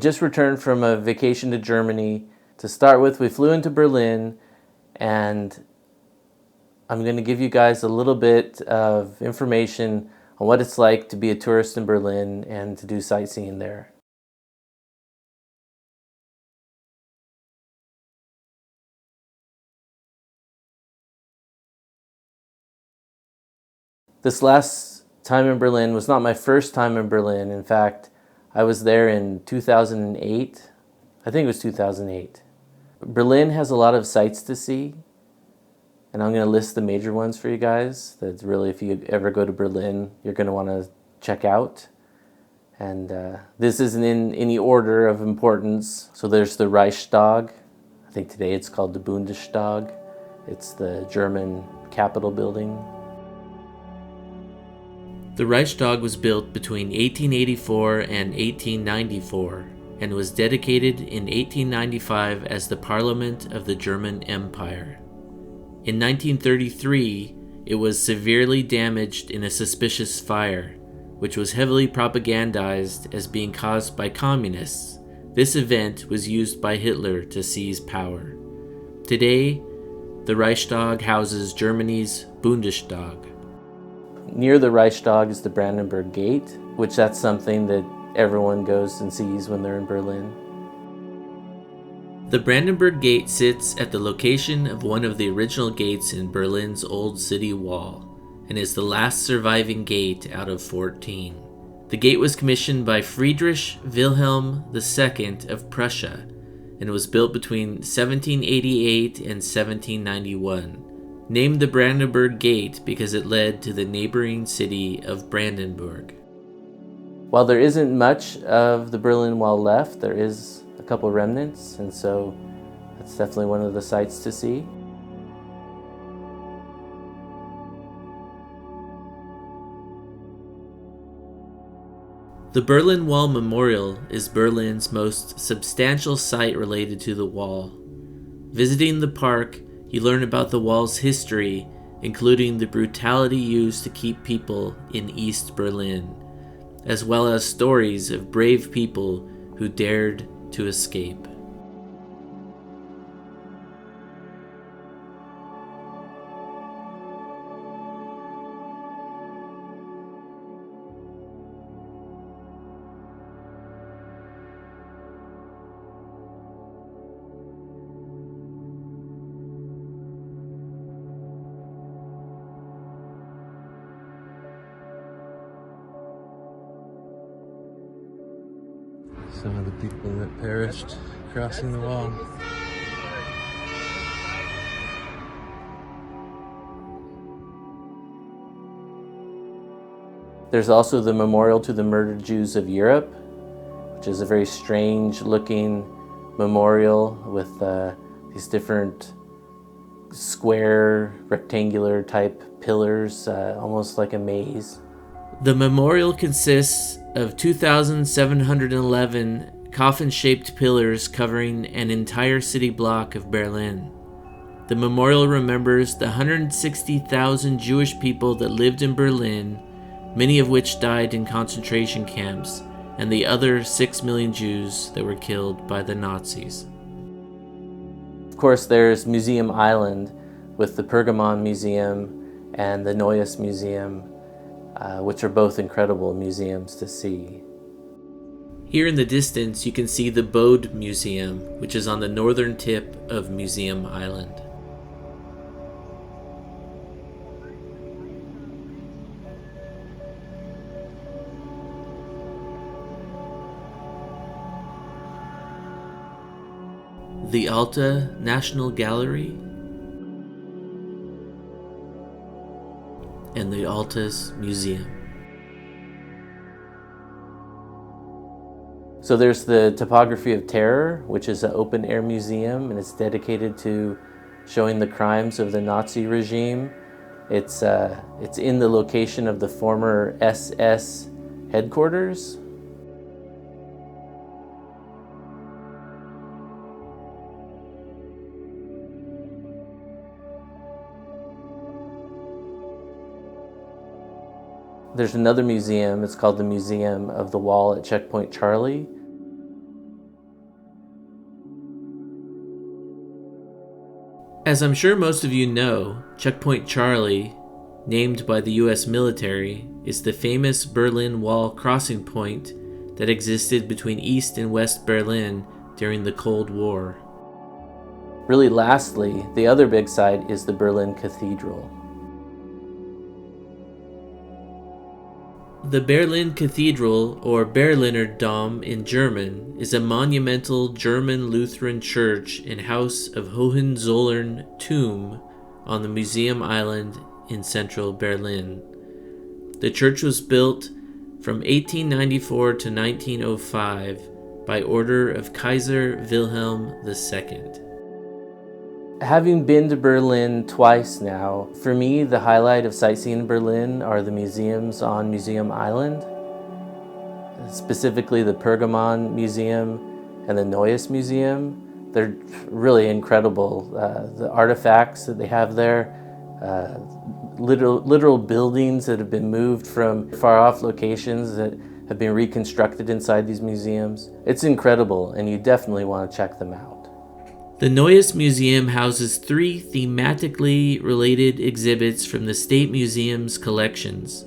just returned from a vacation to Germany. To start with, we flew into Berlin, and I'm going to give you guys a little bit of information on what it's like to be a tourist in Berlin and to do sightseeing there. This last time in Berlin was not my first time in Berlin. In fact, I was there in 2008. I think it was 2008. Berlin has a lot of sights to see, and I'm going to list the major ones for you guys that really, if you ever go to Berlin, you're going to want to check out. And this isn't in any order of importance. So there's the Reichstag. I think today it's called the Bundestag. It's the German Capitol building. The Reichstag was built between 1884 and 1894 and was dedicated in 1895 as the Parliament of the German Empire. In 1933, it was severely damaged in a suspicious fire, which was heavily propagandized as being caused by communists. This event was used by Hitler to seize power. Today, the Reichstag houses Germany's Bundestag. Near the Reichstag is the Brandenburg Gate, which that's something that everyone goes and sees when they're in Berlin. The Brandenburg Gate sits at the location of one of the original gates in Berlin's old city wall and is the last surviving gate out of 14. The gate was commissioned by Friedrich Wilhelm II of Prussia and was built between 1788 and 1791. Named the Brandenburg Gate because it led to the neighboring city of Brandenburg. While there isn't much of the Berlin Wall left, there is a couple remnants, and so that's definitely one of the sights to see. The Berlin Wall Memorial is Berlin's most substantial site related to the wall. Visiting the park, you learn about the wall's history, including the brutality used to keep people in East Berlin, as well as stories of brave people who dared to escape. Some of the people that perished crossing the wall. There's also the Memorial to the Murdered Jews of Europe, which is a very strange looking memorial with these different square, rectangular type pillars, almost like a maze. The memorial consists of 2,711 coffin-shaped pillars covering an entire city block of Berlin. The memorial remembers the 160,000 Jewish people that lived in Berlin, many of which died in concentration camps, and the other 6 million Jews that were killed by the Nazis. Of course, there's Museum Island with the Pergamon Museum and the Neues Museum, which are both incredible museums to see. Here in the distance, you can see the Bode Museum, which is on the northern tip of Museum Island. The Alta National Gallery and the Altes Museum. So there's the Topography of Terror, which is an open-air museum, and it's dedicated to showing the crimes of the Nazi regime. It's in the location of the former SS headquarters. There's another museum, it's called the Museum of the Wall at Checkpoint Charlie. As I'm sure most of you know, Checkpoint Charlie, named by the US military, is the famous Berlin Wall crossing point that existed between East and West Berlin during the Cold War. Really lastly, the other big site is the Berlin Cathedral. The Berlin Cathedral, or Berliner Dom in German, is a monumental German Lutheran church and house of Hohenzollern-Turm on the Museum Island in central Berlin. The church was built from 1894 to 1905 by order of Kaiser Wilhelm II. Having been to Berlin twice now, for me the highlight of sightseeing in Berlin are the museums on Museum Island, specifically the Pergamon Museum and the Neues Museum. They're really incredible. The artifacts that they have there, literal buildings that have been moved from far off locations that have been reconstructed inside these museums. It's incredible, and you definitely want to check them out. The Neues Museum houses 3 thematically related exhibits from the State Museum's collections.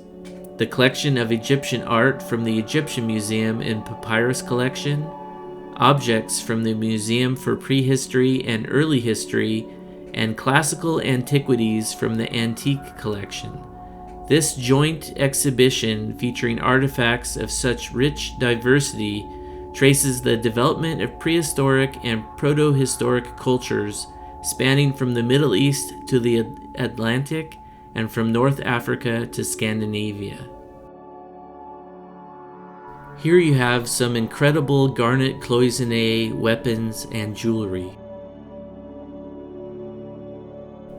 The collection of Egyptian art from the Egyptian Museum and Papyrus Collection, objects from the Museum for Prehistory and Early History, and classical antiquities from the Antique Collection. This joint exhibition, featuring artifacts of such rich diversity, traces the development of prehistoric and proto-historic cultures spanning from the Middle East to the Atlantic and from North Africa to Scandinavia. Here you have some incredible garnet cloisonné weapons and jewelry.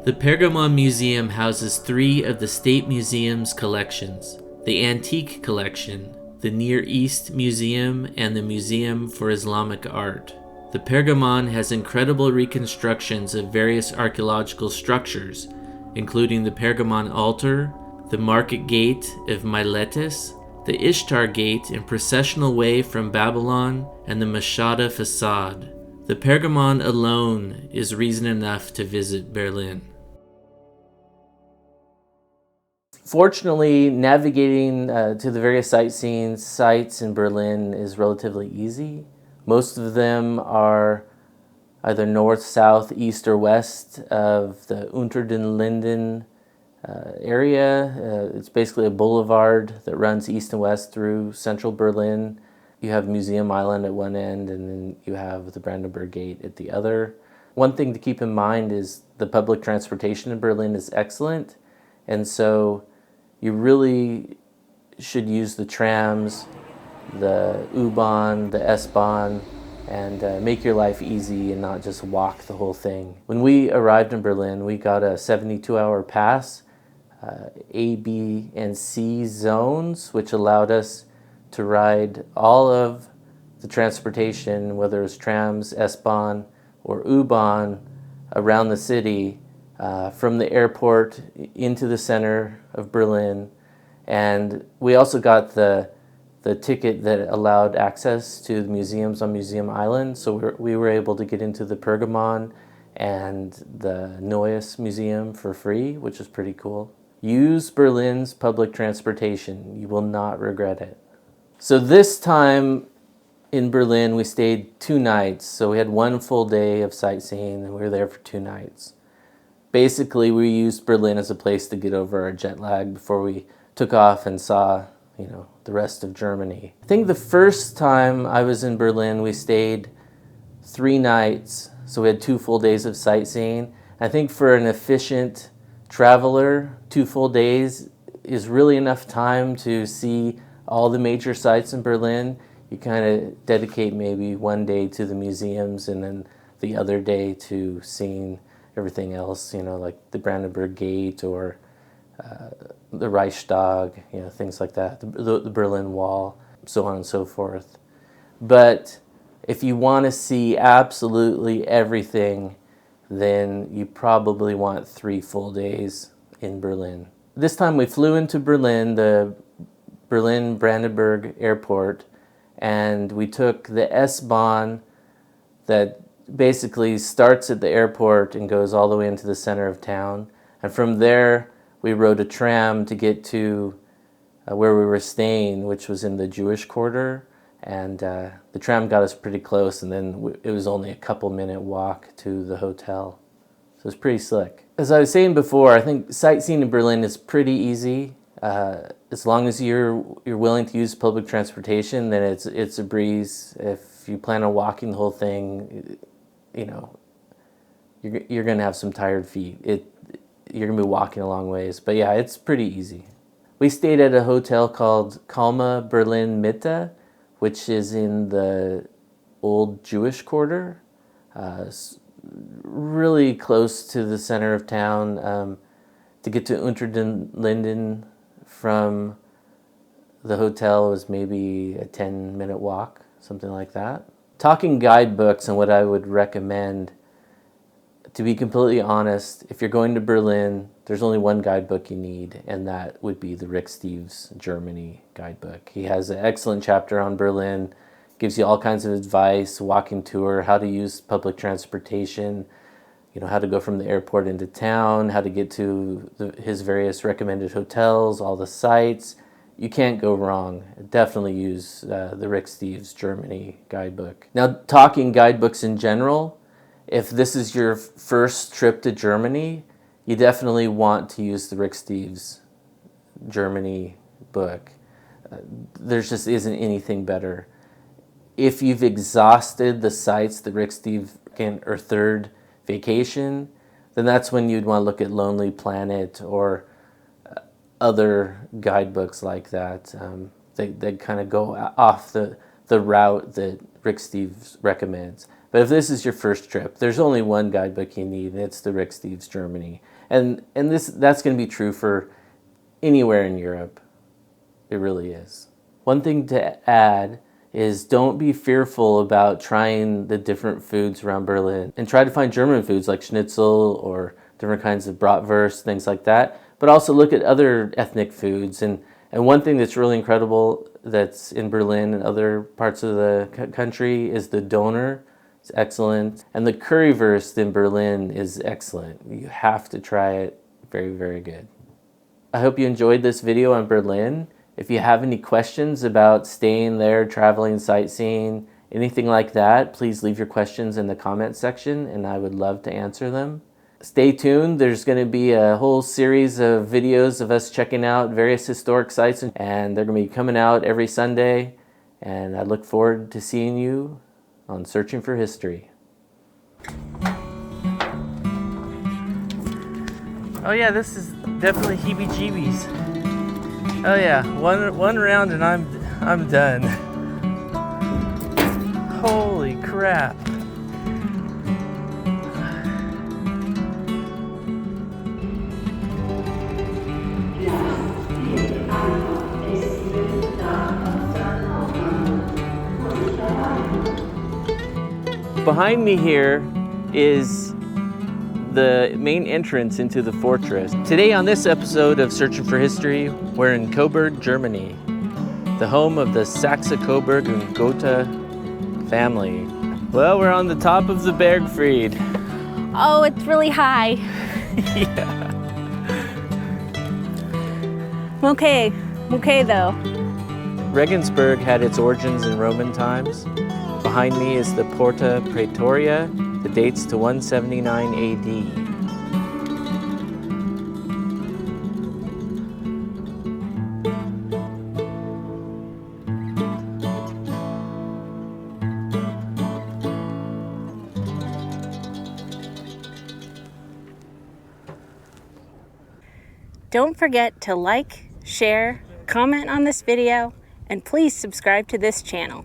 The Pergamon Museum houses 3 of the State Museum's collections: the Antique Collection, the Near East Museum, and the Museum for Islamic Art. The Pergamon has incredible reconstructions of various archaeological structures, including the Pergamon altar, the Market Gate of Miletus, the Ishtar Gate and processional way from Babylon, and the Mashada facade. The Pergamon alone is reason enough to visit Berlin. Fortunately, navigating to the various sightseeing sites in Berlin is relatively easy. Most of them are either north, south, east, or west of the Unter den Linden area. It's basically a boulevard that runs east and west through central Berlin. You have Museum Island at one end, and then you have the Brandenburg Gate at the other. One thing to keep in mind is the public transportation in Berlin is excellent, and so you really should use the trams, the U-Bahn, the S-Bahn, and make your life easy and not just walk the whole thing. When we arrived in Berlin, we got a 72-hour pass, A, B, and C zones, which allowed us to ride all of the transportation, whether it's trams, S-Bahn, or U-Bahn, around the city, from the airport into the center of Berlin. And we also got the ticket that allowed access to the museums on Museum Island, so we were able to get into the Pergamon and the Neues Museum for free, which is pretty cool. Use Berlin's public transportation. You will not regret it. So this time in Berlin, we stayed 2 nights. So we had 1 full day of sightseeing, and we were there for 2 nights. Basically, we used Berlin as a place to get over our jet lag before we took off and saw, the rest of Germany. I think the first time I was in Berlin, we stayed 3 nights. So we had 2 full days of sightseeing. I think for an efficient traveler, 2 full days is really enough time to see all the major sites in Berlin. You kind of dedicate maybe 1 day to the museums and then the other day to seeing everything else, like the Brandenburg Gate or the Reichstag, things like that, the Berlin Wall, so on and so forth. But if you want to see absolutely everything, then you probably want 3 full days in Berlin. This time we flew into Berlin, the Berlin Brandenburg Airport, and we took the S-Bahn that basically starts at the airport and goes all the way into the center of town. And from there, we rode a tram to get to where we were staying, which was in the Jewish quarter. And the tram got us pretty close, and then it was only a couple-minute walk to the hotel. So it's pretty slick. As I was saying before, I think sightseeing in Berlin is pretty easy. As long as you're willing to use public transportation, then it's a breeze. If you plan on walking the whole thing, you're gonna have some tired feet. You're gonna be walking a long ways, but yeah, it's pretty easy. We stayed at a hotel called Kalma Berlin Mitte, which is in the old Jewish quarter, really close to the center of town. To get to Unter den Linden from the hotel was maybe a 10-minute walk, something like that. Talking guidebooks and what I would recommend, to be completely honest, if you're going to Berlin, there's only one guidebook you need, and that would be the Rick Steves Germany guidebook. He has an excellent chapter on Berlin, gives you all kinds of advice, walking tour, how to use public transportation, how to go from the airport into town, how to get to his various recommended hotels, all the sites. You can't go wrong. Definitely use the Rick Steves Germany guidebook. Now, talking guidebooks in general, if this is your first trip to Germany, you definitely want to use the Rick Steves Germany book. There just isn't anything better. If you've exhausted the sites that Rick Steves or Third Vacation, then that's when you'd want to look at Lonely Planet or other guidebooks like that. They kind of go off the route that Rick Steves recommends. But if this is your first trip, there's only one guidebook you need, and it's the Rick Steves Germany. And that's going to be true for anywhere in Europe. It really is. One thing to add is don't be fearful about trying the different foods around Berlin, and try to find German foods like schnitzel or different kinds of bratwurst, things like that. But also look at other ethnic foods. And one thing that's really incredible that's in Berlin and other parts of the country is the doner. It's excellent. And the currywurst in Berlin is excellent. You have to try it. Very, very good. I hope you enjoyed this video on Berlin. If you have any questions about staying there, traveling, sightseeing, anything like that, please leave your questions in the comment section and I would love to answer them. Stay tuned. There's going to be a whole series of videos of us checking out various historic sites, and they're going to be coming out every Sunday. And I look forward to seeing you on Searching for History. Oh yeah, this is definitely heebie-jeebies. Oh yeah, one round and I'm done. Holy crap. Behind me here is the main entrance into the fortress. Today on this episode of Searching for History, we're in Coburg, Germany, the home of the Saxe-Coburg and Gotha family. Well, we're on the top of the Bergfried. Oh, it's really high. Yeah. Okay though. Regensburg had its origins in Roman times. Behind me is the Porta Praetoria that dates to 179 AD. Don't forget to like, share, comment on this video, and please subscribe to this channel.